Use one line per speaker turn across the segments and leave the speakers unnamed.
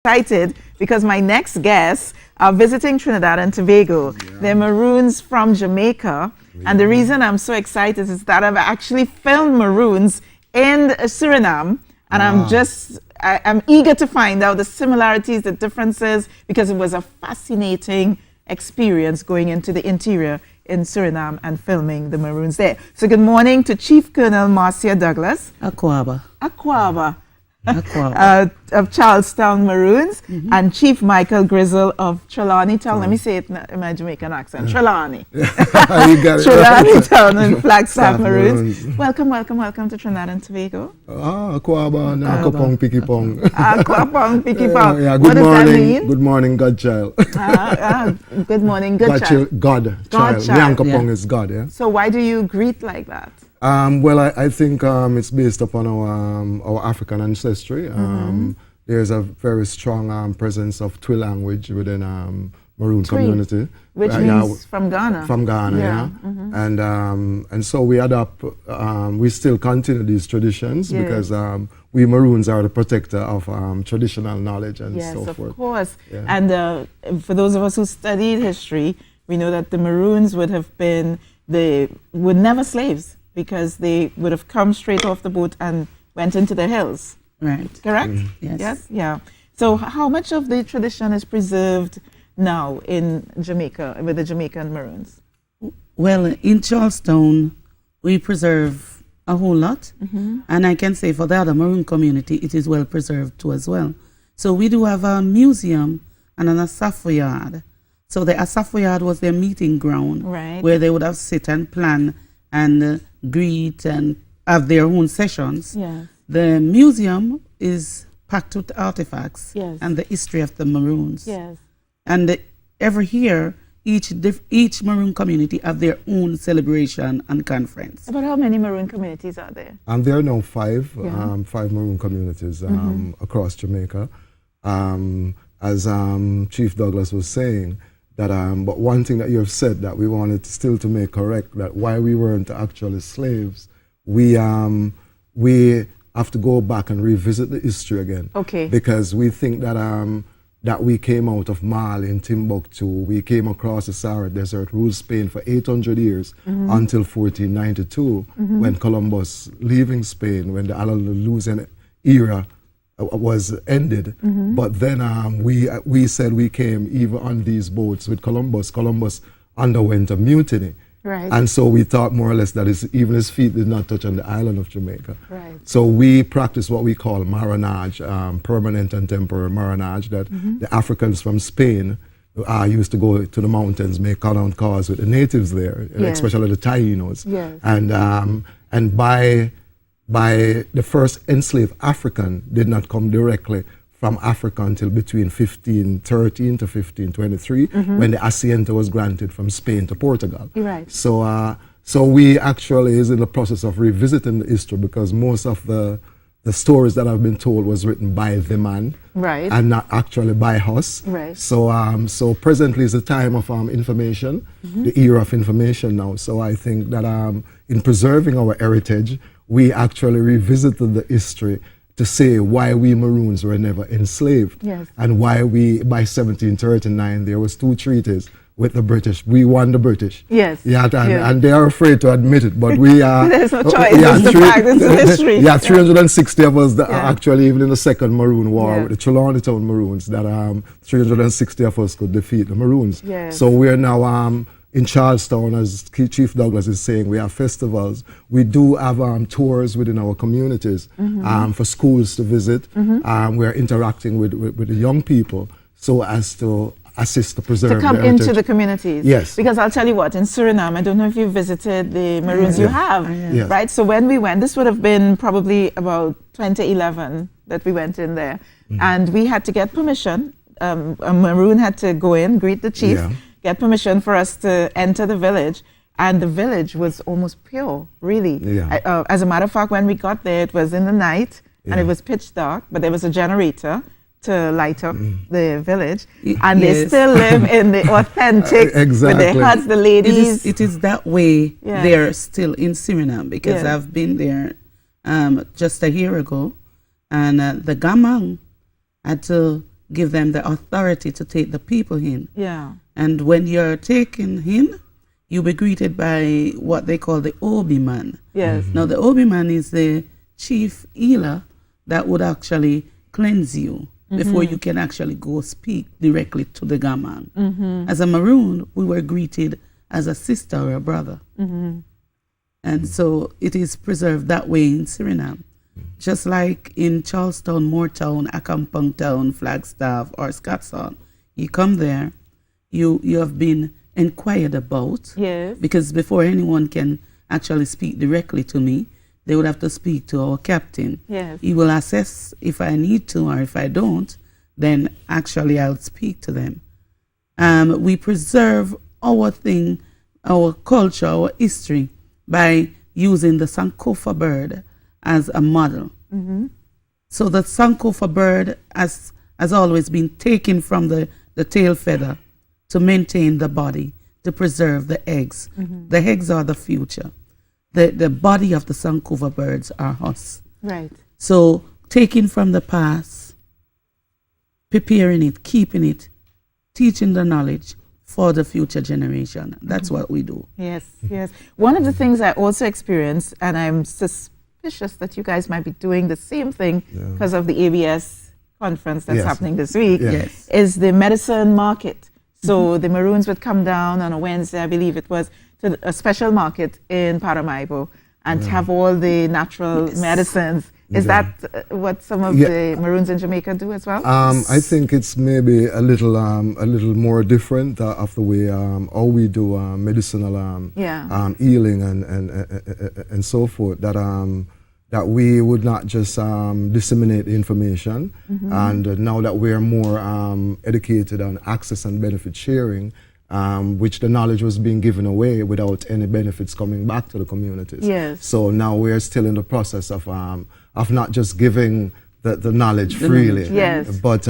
excited because my next guests are visiting Trinidad and Tobago. They're Maroons from Jamaica. And the reason I'm so excited is that I've actually filmed Maroons in Suriname. And I'm eager to find out the similarities, the differences, because it was a fascinating experience going into the interior in Suriname and filming the Maroons there. So good morning to Chief Colonel Marcia Douglas.
Aquaba.
Of Charlestown Maroons, and Chief Michael Grizzle of Trelawney Town. Let me say it in my Jamaican accent. Trelawney. Trelawney Town and Flagstaff Maroons. Welcome to Trinidad and Tobago.
Aquaba, Nakapong, Pikipong.
Aquapong, Pikipong.
Yeah,
what does that mean?
Good morning, Godchild.
Good morning, Godchild.
Godchild. Nyankapong is God, yeah.
So why do you greet like that?
Well, I think it's based upon our African ancestry. There's a very strong presence of Twi language within Maroon community.
Which means from Ghana.
From Ghana, yeah. And so we adopt, we still continue these traditions because we Maroons are the protector of traditional knowledge and so forth. Yes, of course. Yeah.
And for those of us who studied history, we know that the Maroons would never slaves, because they would have come straight off the boat and went into the hills.
Right.
Correct?
Yes.
Yeah. So how much of the tradition is preserved now in Jamaica with the Jamaican Maroons?
Well, in Charlestown, we preserve a whole lot. And I can say for the other Maroon community, it is well preserved too as well. So we do have a museum and an Asafo yard. So the Asafo yard was their meeting ground, where they would have sit and plan and greet and have their own sessions.
Yes.
The museum is packed with artifacts and the history of the Maroons.
Yes.
And every year, each Maroon community have their own celebration and conference.
About how many Maroon communities are there?
There are now five Maroon communities across Jamaica. As Chief Douglas was saying, that but one thing that you have said that we wanted still to make correct, that why we weren't actually slaves, we have to go back and revisit the history again.
Okay.
Because we think that that we came out of Mali in Timbuktu, we came across the Sahara Desert, ruled Spain for 800 years until 1492, when Columbus leaving Spain, when the Andalusian era was ended. But then we said we came even on these boats with Columbus. Columbus underwent a mutiny.
Right.
And so we thought more or less that even his feet did not touch on the island of Jamaica.
Right.
So we practice what we call marinage, permanent and temporary marinage, that the Africans from Spain used to go to the mountains, make count calls with the natives there, especially the Tainos.
Yes.
And by the first enslaved African did not come directly from Africa until between 1513 to 1523, when the Hacienda was granted from Spain to Portugal.
Right.
So we actually is in the process of revisiting the history, because most of the stories that have been told was written by the man, and not actually by us.
Right.
So presently is the time of information, the era of information now. So I think that in preserving our heritage, we actually revisited the history to say why we Maroons were never enslaved, and why we, by 1739, there was 2 treaties with the British. We won the British.
Yes.
And they are afraid to admit it, but we are.
There's no choice. It's the fact. It's the history.
360 of us actually, even in the Second Maroon War with the Trelawney Town Maroons, that 360 of us could defeat the Maroons.
Yes.
So we are now in Charlestown, as Chief Douglas is saying, we have festivals. We do have tours within our communities for schools to visit. We are interacting with the young people so as to assist to preserve
to come into the communities.
Yes.
Because I'll tell you what, in Suriname, I don't know if you visited the Maroons. You have, right? So when we went, this would have been probably about 2011 that we went in there. And we had to get permission. A Maroon had to go in, greet the chief, get permission for us to enter the village. And the village was almost pure, really. As a matter of fact, when we got there, it was in the night and it was pitch dark, but there was a generator to light up the village. And they still live in the authentic, with their huts, the ladies.
It is that way there still in Suriname, because I've been there just a year ago, and the Gamang had to give them the authority to take the people in.
Yeah.
And when you're taken in, you'll be greeted by what they call the Obi man.
Yes.
Now, the Obi man is the chief healer that would actually cleanse you before you can actually go speak directly to the gaman. As a Maroon, we were greeted as a sister or a brother. And so it is preserved that way in Suriname. Just like in Charlestown, Moortown, Accompong Town, Flagstaff, or Scotstown, you come there, you have been inquired about.
Yes.
Because before anyone can actually speak directly to me, they would have to speak to our captain.
Yes.
He will assess if I need to, or if I don't, then actually I'll speak to them. We preserve our thing, our culture, our history by using the Sankofa bird as a model. So the Sankofa bird has always been taken from the tail feather to maintain the body, to preserve the eggs. The eggs are the future. The body of the Sankofa birds are us.
Right.
So taking from the past, preparing it, keeping it, teaching the knowledge for the future generation. That's what we do.
Yes, yes. One of the things I also experienced, and I'm suspicious that you guys might be doing the same thing because of the ABS conference that's happening this week, is the medicine market. So the Maroons would come down on a Wednesday, I believe it was, to a special market in Paramaribo and have all the natural medicines. Is that what some of the Maroons in Jamaica do as well?
I think it's maybe a little more different of the way how we do medicinal healing and so forth. That we would not just disseminate the information, and now that we are more educated on access and benefit sharing, which the knowledge was being given away without any benefits coming back to the communities.
Yes.
So now we're still in the process of not just giving the knowledge freely.
Yes.
But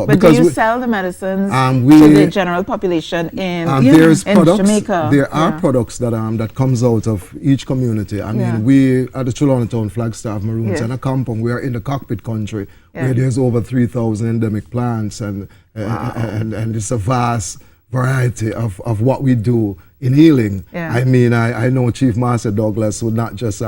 because do you sell the medicines to the general population in Jamaica?
There are products that comes out of each community. I mean, we at the Town Flagstaff Maroons and Accompong, we are in the cockpit country where there's over 3,000 endemic plants, and it's a vast variety of what we do in healing. I mean, I know Chief Master Douglas would not just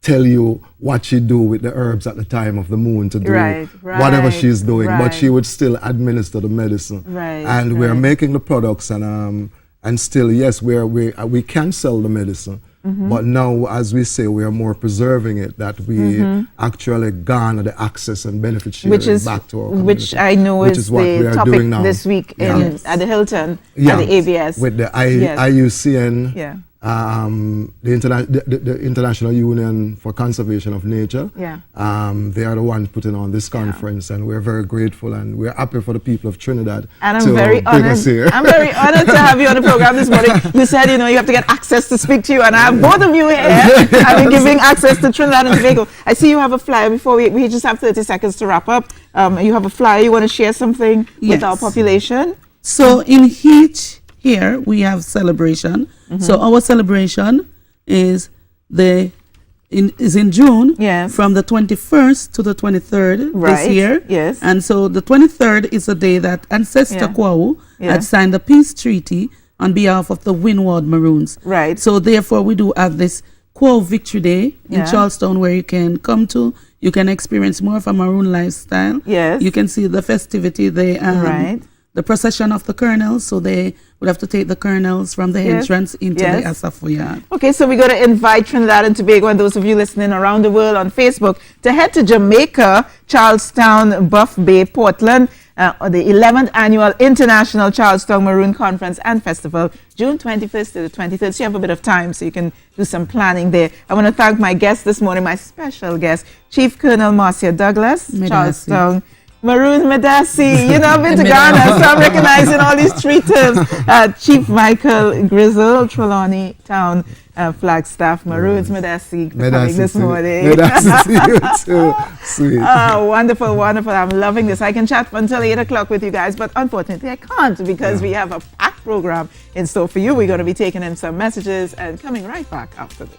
tell you what she do with the herbs at the time of the moon to do whatever she's doing, but she would still administer the medicine. And we're making the products, and still, yes, we can sell the medicine, but now, as we say, we are more preserving it, that we actually garner the access and benefit sharing back to our community.
Which I know is the topic this week at the Hilton, at the ABS.
With the IUCN, the International Union for Conservation of Nature. They are the ones putting on this conference, and we're very grateful, and we're happy for the people of Trinidad.
And I'm very honored. I'm very honored to have you on the program this morning. You said, you have to get access to speak to you, and I have both of you here. I've been giving access to Trinidad and Tobago. I see you have a flyer. Before we just have 30 seconds to wrap up. You have a flyer. You want to share something with our population?
So in each here we have celebration. So our celebration is in June, from the 21st to the 23rd this year.
Yes.
And so the 23rd is the day that Ancestor Kwau had signed the peace treaty on behalf of the Windward Maroons.
Right.
So therefore we do have this Kwau Victory Day in Charlestown, where you can come to. You can experience more of a Maroon lifestyle.
Yes.
You can see the festivity. The procession of the colonels, so they would have to take the colonels from the entrance into the Asafo Yard. Okay,
so we're going to invite Trinidad and Tobago and those of you listening around the world on Facebook to head to Jamaica, Charlestown, Buff Bay, Portland, the 11th Annual International Charlestown Maroon Conference and Festival, June 21st to the 23rd. So you have a bit of time, so you can do some planning there. I want to thank my guest this morning, my special guest, Chief Colonel Marcia Douglas, Charlestown Maroon Medasi. I've been to Ghana, so I'm recognizing all these three terms. Chief Michael Grizzle, Trelawney Town, Flagstaff Maroons. Medasi for coming this morning.
Medasi to you too. Sweet.
Oh, wonderful, wonderful. I'm loving this. I can chat until 8 o'clock with you guys, but unfortunately I can't, because we have a packed program in store for you. We're going to be taking in some messages and coming right back after this.